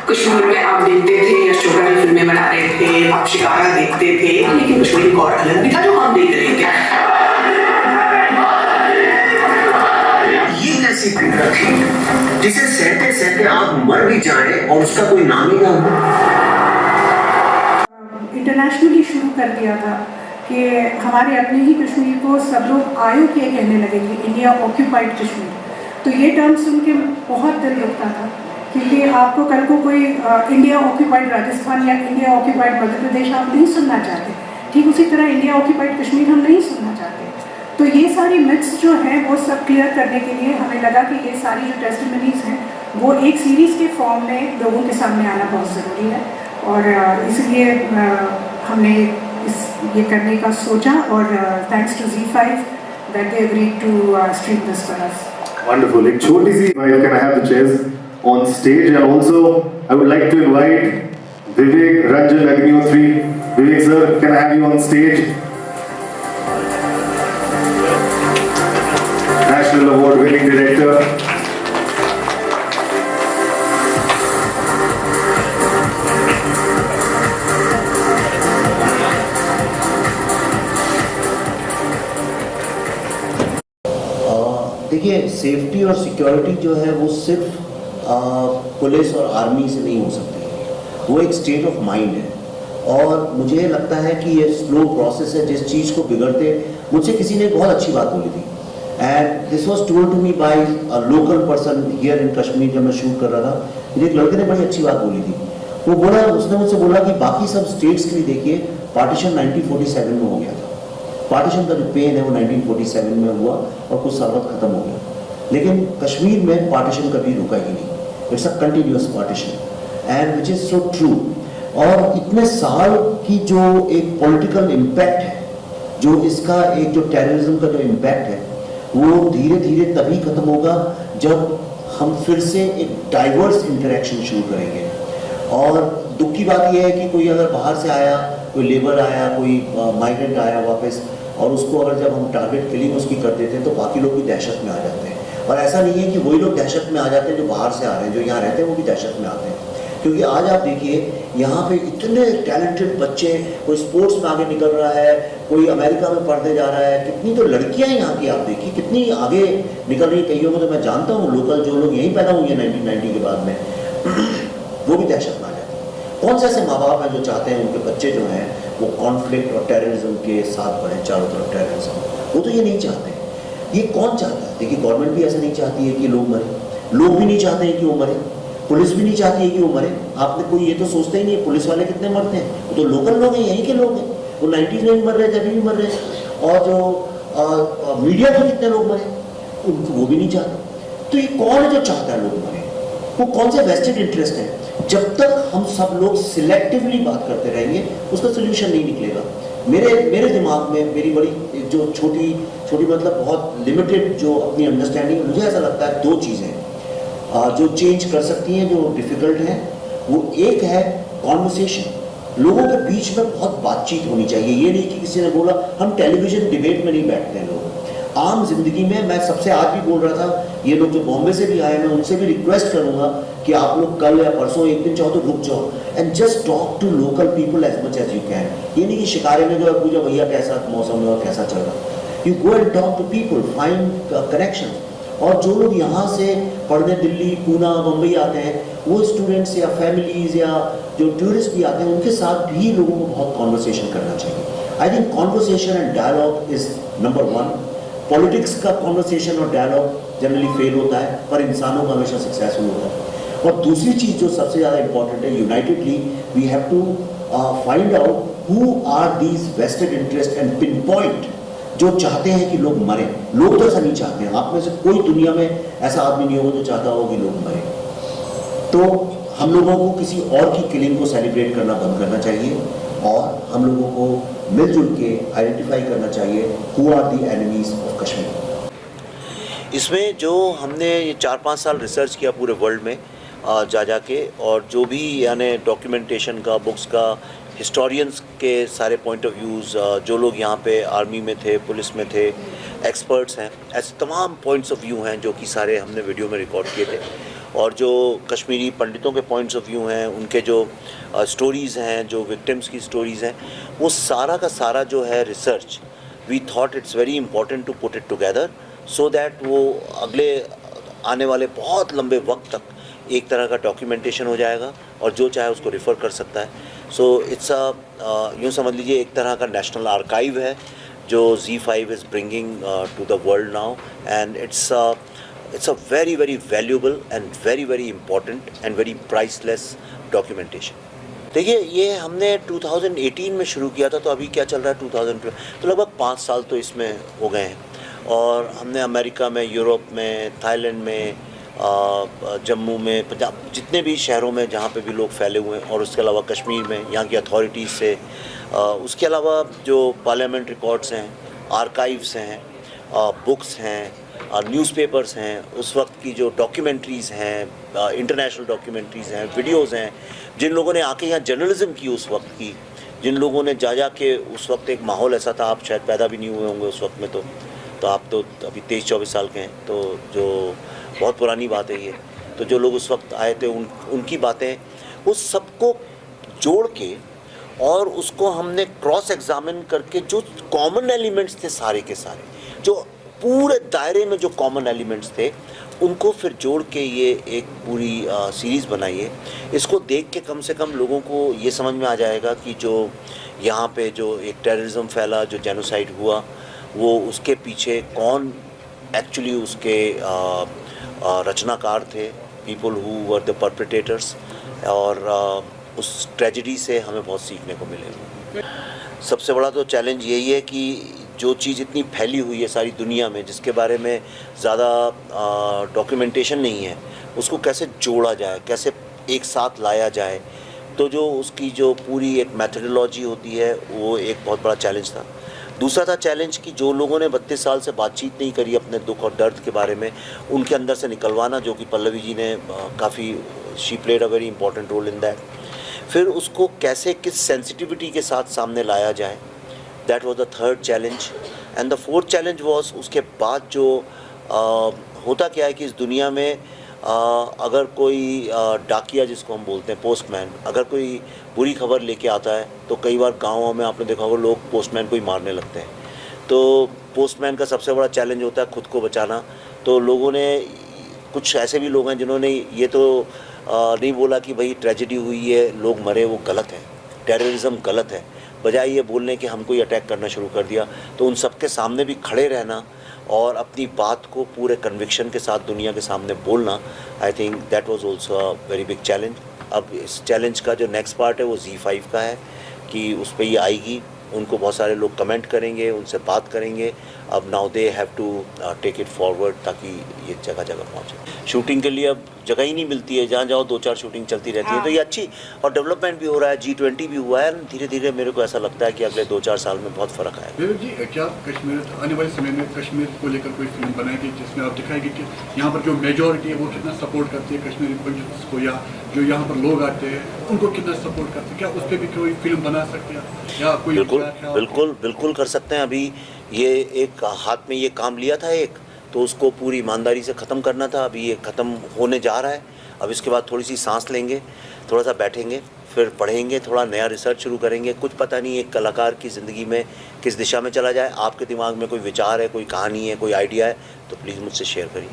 कश्मीर में आप देखते थे यशोदा की फिल्में बना रहे थे, आप शिकारा देखते थे, लेकिन कश्मीर को और अलग भी था जो हम देख रहे थे। ये कैसी फिक्र थी जिसे सहते सहते आप मर भी जाए और उसका कोई नाम ही ना हो। इंटरनेशनली शुरू कर दिया था कि हमारे अपने ही कश्मीर को सब लोग आयो के कहने लगे कि इंडिया ऑक्यूपाइड कश्मीर। तो ये टर्म सुन के बहुत दिल दुखता था, क्योंकि आपको कल को कोई इंडिया ऑक्यूपाइड राजस्थान या इंडिया ऑक्यूपाइड मध्य प्रदेश आप नहीं सुनना चाहते। ठीक उसी तरह इंडिया ऑक्यूपाइड कश्मीर हम नहीं सुनना चाहते। तो ये सारी मिथ्स जो हैं वो सब क्लियर करने के लिए हमें लगा कि ये सारी जो टेस्टिमनीज हैं वो एक सीरीज़ के फॉर्म में लोगों के सामने आना बहुत ज़रूरी है, और इसलिए हमने ये करने का सोचा, और thanks to ZEE5 that they agreed to stream this for us. Wonderful. एक छोटी सी can I have the chairs on stage, and also I would like to invite Vivek Ranjan Agnihotri. Vivek sir, can I have you on stage? National Award winning director. देखिए, safety और security जो है वो सिर्फ police और army से नहीं हो सकती, वो एक स्टेट ऑफ माइंड है। और मुझे लगता है कि ये स्लो प्रोसेस है। जिस चीज़ को बिगड़ते, मुझसे किसी ने बहुत अच्छी बात बोली थी, and this was told to me by a local person here in Kashmir. जब मैं शूट कर रहा था, मुझे एक लड़के ने बड़ी अच्छी बात बोली थी। वो बोला, उसने मुझसे बोला कि बाकी सब स्टेट्स के लिए देखिए, पार्टीशन 1947 में हो गया था। पार्टीशन का जो पेन है वो 1947 में हुआ और कुछ साल बाद खत्म हो गया, लेकिन कश्मीर में पार्टीशन कभी रुका ही नहीं। It's a continuous partition, and which is so true. और इतने साल की जो एक पॉलिटिकल इम्पैक्ट है, जो इसका एक जो टेररिज्म का जो इम्पैक्ट है, वो धीरे धीरे तभी खत्म होगा जब हम फिर से एक डाइवर्स इंटरेक्शन शुरू करेंगे। और दुख की बात यह है कि कोई अगर बाहर से आया, कोई लेबर आया, कोई माइग्रेंट आया वापस, और उसको अगर जब हम टारगेट किलिंग उसकी कर देते हैं तो बाकी लोग भी दहशत में आ जाते हैं। और ऐसा नहीं है कि वही लोग दहशत में आ जाते हैं जो बाहर से आ रहे हैं, जो यहाँ रहते हैं वो भी दहशत में आते हैं। क्योंकि आज आप देखिए, यहाँ पे इतने टैलेंटेड बच्चे, कोई स्पोर्ट्स में आगे निकल रहा है, कोई अमेरिका में पढ़ने जा रहा है, कितनी तो लड़कियाँ यहाँ की आप देखिए कितनी आगे निकल रही है। कईयों को तो मैं जानता हूँ, लोकल जो लोग यहीं पैदा हुए 1990 के बाद में वो भी दहशत में आ जाते हैं। कौन से ऐसे माँ बाप हैं जो चाहते हैं उनके बच्चे जो हैं वो कॉन्फ्लिक्ट और टेररिज्म के साथ बढ़े, चारों तरफ टेररिज्म? वो तो ये नहीं चाहते। ये कौन चाहता है? देखिए, गवर्नमेंट भी ऐसा नहीं चाहती है कि लोग मरे, लोग भी नहीं चाहते हैं कि वो मरे, पुलिस भी नहीं चाहती है कि वो मरे। आपने कोई ये तो सोचते ही नहीं है पुलिस वाले कितने मरते हैं, वो तो लोकल लोग हैं, यहीं के लोग हैं। वो 90s में मर रहे थे, अभी भी मर रहे हैं। और जो मीडिया पर कितने लोग मरे, उनको वो भी नहीं चाहते। तो ये कौन है जो चाहता है लोग मरे? वो कौन सा वेस्टेड इंटरेस्ट है? जब तक हम सब लोग सिलेक्टिवली बात करते रहेंगे उसका सोल्यूशन नहीं निकलेगा। मेरे दिमाग में मेरी बड़ी जो छोटी मतलब बहुत लिमिटेड जो अपनी अंडरस्टैंडिंग, मुझे ऐसा लगता है दो चीज़ें जो चेंज कर सकती हैं, जो डिफ़िकल्ट हैं। वो एक है कॉन्वर्सेशन। लोगों के बीच में बहुत बातचीत होनी चाहिए। ये नहीं कि किसी ने बोला, हम टेलीविज़न डिबेट में नहीं बैठते हैं लोग। आम जिंदगी में मैं सबसे आज भी बोल रहा था, ये लोग जो बॉम्बे से भी आए, मैं उनसे भी रिक्वेस्ट करूंगा कि आप लोग कल या परसों एक दिन चाहो तो रुक जाओ and just talk to local people as much as you can. ये नहीं कि शिकारे में जो है पूछा भैया कैसा मौसम है और कैसा चल रहा। You go and talk to people, find connection. और जो लोग यहाँ से पढ़ने दिल्ली, पूना, मुंबई आते हैं, वो स्टूडेंट्स या फैमिलीज या जो टूरिस्ट भी आते हैं, उनके साथ भी लोगों को बहुत कॉन्वर्सेशन करना चाहिए। I think conversation and dialogue is number 1। Politics का कॉन्वर्सेशन और डायलॉग जनरली फेल होता है, पर इंसानों का हमेशा सक्सेसफुल होता है। और दूसरी चीज़ जो सबसे ज़्यादा इंपॉर्टेंट है, unitedly we have to find out who are these vested interest and pinpoint जो चाहते हैं कि लोग मरें। लोग तो ऐसा नहीं चाहते हैं। आप में से कोई दुनिया में ऐसा आदमी नहीं होगा जो चाहता हो कि लोग मरें। तो हम लोगों को किसी और की किलिंग को सेलिब्रेट करना बंद करना चाहिए और हम लोगों को मिलजुल के आइडेंटिफाई करना चाहिए who are the enemies of Kashmir. इसमें जो हमने ये 4-5 साल रिसर्च किया पूरे वर्ल्ड में जा के, और जो भी यानी डॉक्यूमेंटेशन का, बुक्स का, हिस्टोरियंस के सारे पॉइंट ऑफ व्यूज़, जो लोग यहाँ पे आर्मी में थे, पुलिस में थे, एक्सपर्ट्स हैं, ऐसे तमाम पॉइंट्स ऑफ व्यू हैं जो कि सारे हमने वीडियो में रिकॉर्ड किए थे। और जो कश्मीरी पंडितों के पॉइंट्स ऑफ व्यू हैं, उनके जो स्टोरीज़ हैं, जो विक्टिम्स की स्टोरीज़ हैं, वो सारा का सारा जो है research, we thought it's very important to put it together so that वो अगले आने वाले बहुत लंबे वक्त तक एक तरह का डॉक्यूमेंटेशन हो जाएगा और जो चाहे उसको रेफ़र कर सकता है। सो इट्स यूँ समझ लीजिए एक तरह का नेशनल आर्काइव है जो ZEE5 is bringing to the world now, and it's a very very valuable and very very important and very priceless documentation। देखिए ये हमने 2018 में शुरू किया था, तो अभी क्या चल रहा है 2012, तो लगभग 5 साल तो इसमें हो गए हैं। और हमने अमेरिका में, यूरोप में, थाईलैंड में, जम्मू में, पंजाब, जितने भी शहरों में जहाँ पे भी लोग फैले हुए हैं, और उसके अलावा कश्मीर में यहाँ की अथॉरिटीज़ से, उसके अलावा जो पार्लियामेंट रिकॉर्ड्स हैं, आर्काइव्स हैं, बुक्स हैं, न्यूज़पेपर्स हैं, उस वक्त की जो डॉक्यूमेंट्रीज़ हैं, इंटरनेशनल डॉक्यूमेंट्रीज़ हैं, वीडियोज़ हैं, जिन लोगों ने आके यहाँ जर्नलिज्म की उस वक्त की, जिन लोगों ने जा के उस वक्त एक माहौल ऐसा था, आप शायद पैदा भी नहीं हुए होंगे उस वक्त में, तो आप तो अभी 23-24 साल के हैं, तो जो बहुत पुरानी बात है ये, तो जो लोग उस वक्त आए थे उनकी बातें, उस सबको जोड़ के और उसको हमने क्रॉस एग्जामिन करके जो कॉमन एलिमेंट्स थे सारे के सारे, जो पूरे दायरे में जो कॉमन एलिमेंट्स थे, उनको फिर जोड़ के ये एक पूरी सीरीज़ बनाई है। इसको देख के कम से कम लोगों को ये समझ में आ जाएगा कि जो यहाँ पे जो एक टेररिज्म फैला, जो जेनोसाइड हुआ, वो उसके पीछे कौन एक्चुअली उसके रचनाकार थे, people who were the perpetrators, और उस ट्रेजेडी से हमें बहुत सीखने को मिलेगा। सबसे बड़ा तो चैलेंज यही है कि जो चीज़ इतनी फैली हुई है सारी दुनिया में, जिसके बारे में ज़्यादा डॉक्यूमेंटेशन नहीं है, उसको कैसे जोड़ा जाए, कैसे एक साथ लाया जाए। तो जो उसकी जो पूरी एक मेथडोलॉजी होती है, वो एक बहुत बड़ा चैलेंज था। दूसरा था चैलेंज कि जो लोगों ने 32 साल से बातचीत नहीं करी अपने दुख और दर्द के बारे में, उनके अंदर से निकलवाना, जो कि पल्लवी जी ने काफ़ी, she played a very important role in that. फिर उसको कैसे, किस सेंसिटिविटी के साथ सामने लाया जाए, that was the third challenge. And the fourth challenge was, उसके बाद जो होता क्या है कि इस दुनिया में अगर कोई डाकिया, जिसको हम बोलते हैं पोस्टमैन, अगर कोई बुरी खबर लेके आता है, तो कई बार गाँवों में आपने देखा होगा लोग पोस्टमैन को ही मारने लगते हैं। तो पोस्टमैन का सबसे बड़ा चैलेंज होता है खुद को बचाना। तो लोगों ने, कुछ ऐसे भी लोग हैं जिन्होंने ये तो नहीं बोला कि भाई ट्रेजेडी हुई है, लोग मरे, वो गलत है, टेररिज्म गलत है, बजाय ये बोलने कि हमको ही अटैक करना शुरू कर दिया। तो उन सब के सामने भी खड़े रहना और अपनी बात को पूरे कन्विक्शन के साथ दुनिया के सामने बोलना, I think that was also a very big challenge. अब इस चैलेंज का जो नेक्स्ट पार्ट है वो ZEE5 का है कि उस पर ये आएगी, उनको बहुत सारे लोग कमेंट करेंगे, उनसे बात करेंगे। अब now they have to take it forward, ताकि ये जगह जगह पहुँचे। शूटिंग के लिए अब जगह ही नहीं मिलती है, जहाँ जाओ 2-4 शूटिंग चलती रहती है। तो ये अच्छी, और डेवलपमेंट भी हो रहा है, G20 भी हुआ है। धीरे धीरे मेरे को ऐसा लगता है कि अगले 2-4 साल में बहुत फ़र्क आएगा। विवेक जी, क्या कश्मीर आने वाले समय में कश्मीर को लेकर कोई फिल्म बनाएगी जिसमें आप दिखाएंगे कि यहाँ पर जो मेजॉरिटी है वो कितना सपोर्ट करती है कश्मीरी पंडित्स को, या जो यहाँ पर लोग आते हैं उनको कितना सपोर्ट करते हैं? क्या उस पर भी कोई फिल्म बना सकते हैं या कोई? बिल्कुल कर सकते हैं। अभी ये एक हाथ में ये काम लिया था एक, तो उसको पूरी ईमानदारी से ख़त्म करना था। अभी ये ख़त्म होने जा रहा है। अब इसके बाद थोड़ी सी सांस लेंगे, थोड़ा सा बैठेंगे, फिर पढ़ेंगे, थोड़ा नया रिसर्च शुरू करेंगे। कुछ पता नहीं एक कलाकार की ज़िंदगी में किस दिशा में चला जाए। आपके दिमाग में कोई विचार है, कोई कहानी है, कोई आइडिया है, तो प्लीज़ मुझसे शेयर करिए।